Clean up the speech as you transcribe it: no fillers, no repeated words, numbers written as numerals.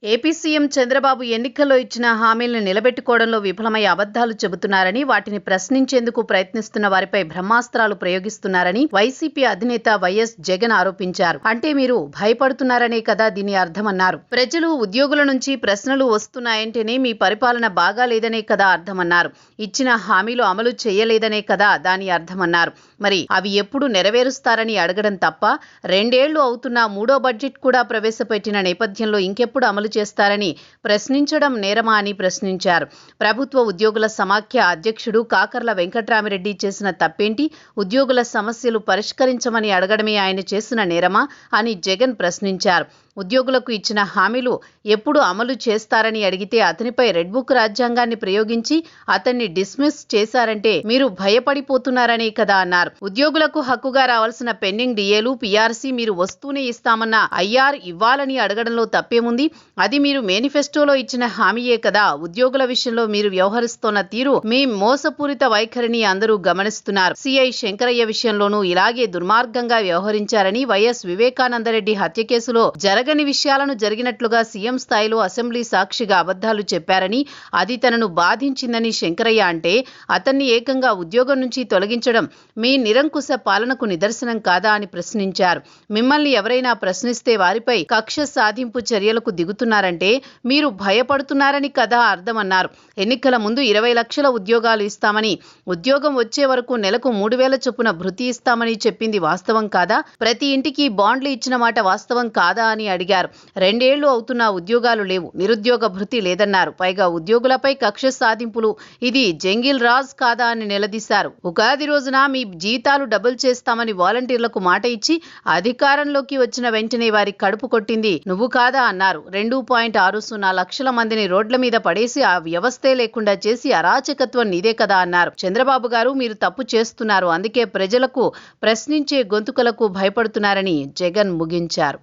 AP CM Chandrababu ఎన్నికల్లో ఇచ్చిన హామీలను నిలబెట్టుకోవడంలో విఫలమై అబద్ధాలు చెబుతున్నారని, వాటిని ప్రశ్నించేందుకు ప్రయత్నిస్తున్న వారిపై బ్రహ్మాస్త్రాలు ప్రయోగిస్తున్నారని వైసీపీ అధినేత వైఎస్ జగన్ ఆరోపించారు. అంటే మీరు భయపడుతున్నారనే కదా దీని అర్థమన్నారు. ప్రజలు, ఉద్యోగుల నుంచి ప్రశ్నలు వస్తున్నాయంటేనే మీ పరిపాలన బాగా లేదనే కదా అర్థమన్నారు. ఇచ్చిన హామీలు అమలు చేయలేదనే కదా దాని అర్థమన్నారు. మరి అవి ఎప్పుడు నెరవేరుస్తారని అడగడం తప్ప, 2 ఏళ్లు అవుతున్నా 3వ బడ్జెట్ కూడా ప్రవేశపెట్టిన నేపథ్యంలో ఇంకెప్పుడు అమలు చేస్తారని ప్రశ్నించడం నేరమా అని ప్రశ్నించారు. ప్రభుత్వ ఉద్యోగుల సమాఖ్య అధ్యక్షుడు కాకర్ల వెంకట్రామిరెడ్డి చేసిన తప్పేంటి? ఉద్యోగుల సమస్యలు పరిష్కరించమని అడగడమే ఆయన చేసిన నేరమా అని జగన్ ప్రశ్నించారు. ఉద్యోగులకు ఇచ్చిన హామీలు ఎప్పుడు అమలు చేస్తారని అడిగితే అతనిపై రెడ్ బుక్ రాజ్యాంగాన్ని ప్రయోగించి అతన్ని డిస్మిస్ చేశారంటే మీరు భయపడిపోతున్నారనే కదా అన్నారు. ఉద్యోగులకు హక్కుగా రావాల్సిన పెండింగ్ డిఏలు, పీఆర్సీ మీరు వస్తూనే ఇస్తామన్న ఐఆర్ ఇవ్వాలని అడగడంలో తప్పేముంది? అది మీరు మేనిఫెస్టోలో ఇచ్చిన హామీయే కదా. ఉద్యోగుల విషయంలో మీరు వ్యవహరిస్తున్న తీరు, మీ మోసపూరిత వైఖరిని అందరూ గమనిస్తున్నారు. సిఐ శంకరయ్య విషయంలోనూ ఇలాగే దుర్మార్గంగా వ్యవహరించారని, వైఎస్ వివేకానందరెడ్డి హత్య కేసులో జరగని విషయాలను జరిగినట్లుగా సీఎం స్థాయిలో అసెంబ్లీ సాక్షిగా అబద్ధాలు చెప్పారని, అది తనను బాధించిందని శంకరయ్య అంటే, అతన్ని ఏకంగా ఉద్యోగం నుంచి తొలగించడం మీ నిరంకుశ పాలనకు నిదర్శనం కాదా అని ప్రశ్నించారు. మిమ్మల్ని ఎవరైనా ప్రశ్నిస్తే వారిపై కక్ష సాధింపు చర్యలకు దిగుతున్నారంటే మీరు భయపడుతున్నారని కదా అర్థమన్నారు. ఎన్నికల ముందు 20 లక్షల ఉద్యోగాలు ఇస్తామని, ఉద్యోగం వచ్చే వరకు నెలకు 3,000 చొప్పున భృతి ఇస్తామని చెప్పింది వాస్తవం కాదా? ప్రతి ఇంటికి బాండ్లు ఇచ్చిన మాట వాస్తవం కాదా అని అడిగారు. 2 ఏళ్లు అవుతున్నా ఉద్యోగాలు లేవు, నిరుద్యోగ భృతి లేదన్నారు. పైగా ఉద్యోగులపై కక్ష సాధింపులు, ఇది జంగిల్ రాజ్ కాదా అని నిలదీశారు. ఉగాది రోజున మీ జీతాలు డబుల్ చేస్తామని వాలంటీర్లకు మాట ఇచ్చి అధికారంలోకి వచ్చిన వెంటనే వారి కడుపు కొట్టింది నువ్వు కాదా అన్నారు. 2.60 లక్షల మందిని రోడ్ల మీద పడేసి ఆ వ్యవస్థే లేకుండా చేసి అరాచకత్వం నీదే కదా అన్నారు. చంద్రబాబు గారు, మీరు తప్పు చేస్తున్నారు, అందుకే ప్రజలకు ప్రశ్నించే గొంతుకలకు భయపడుతున్నారని జగన్ ముగించారు.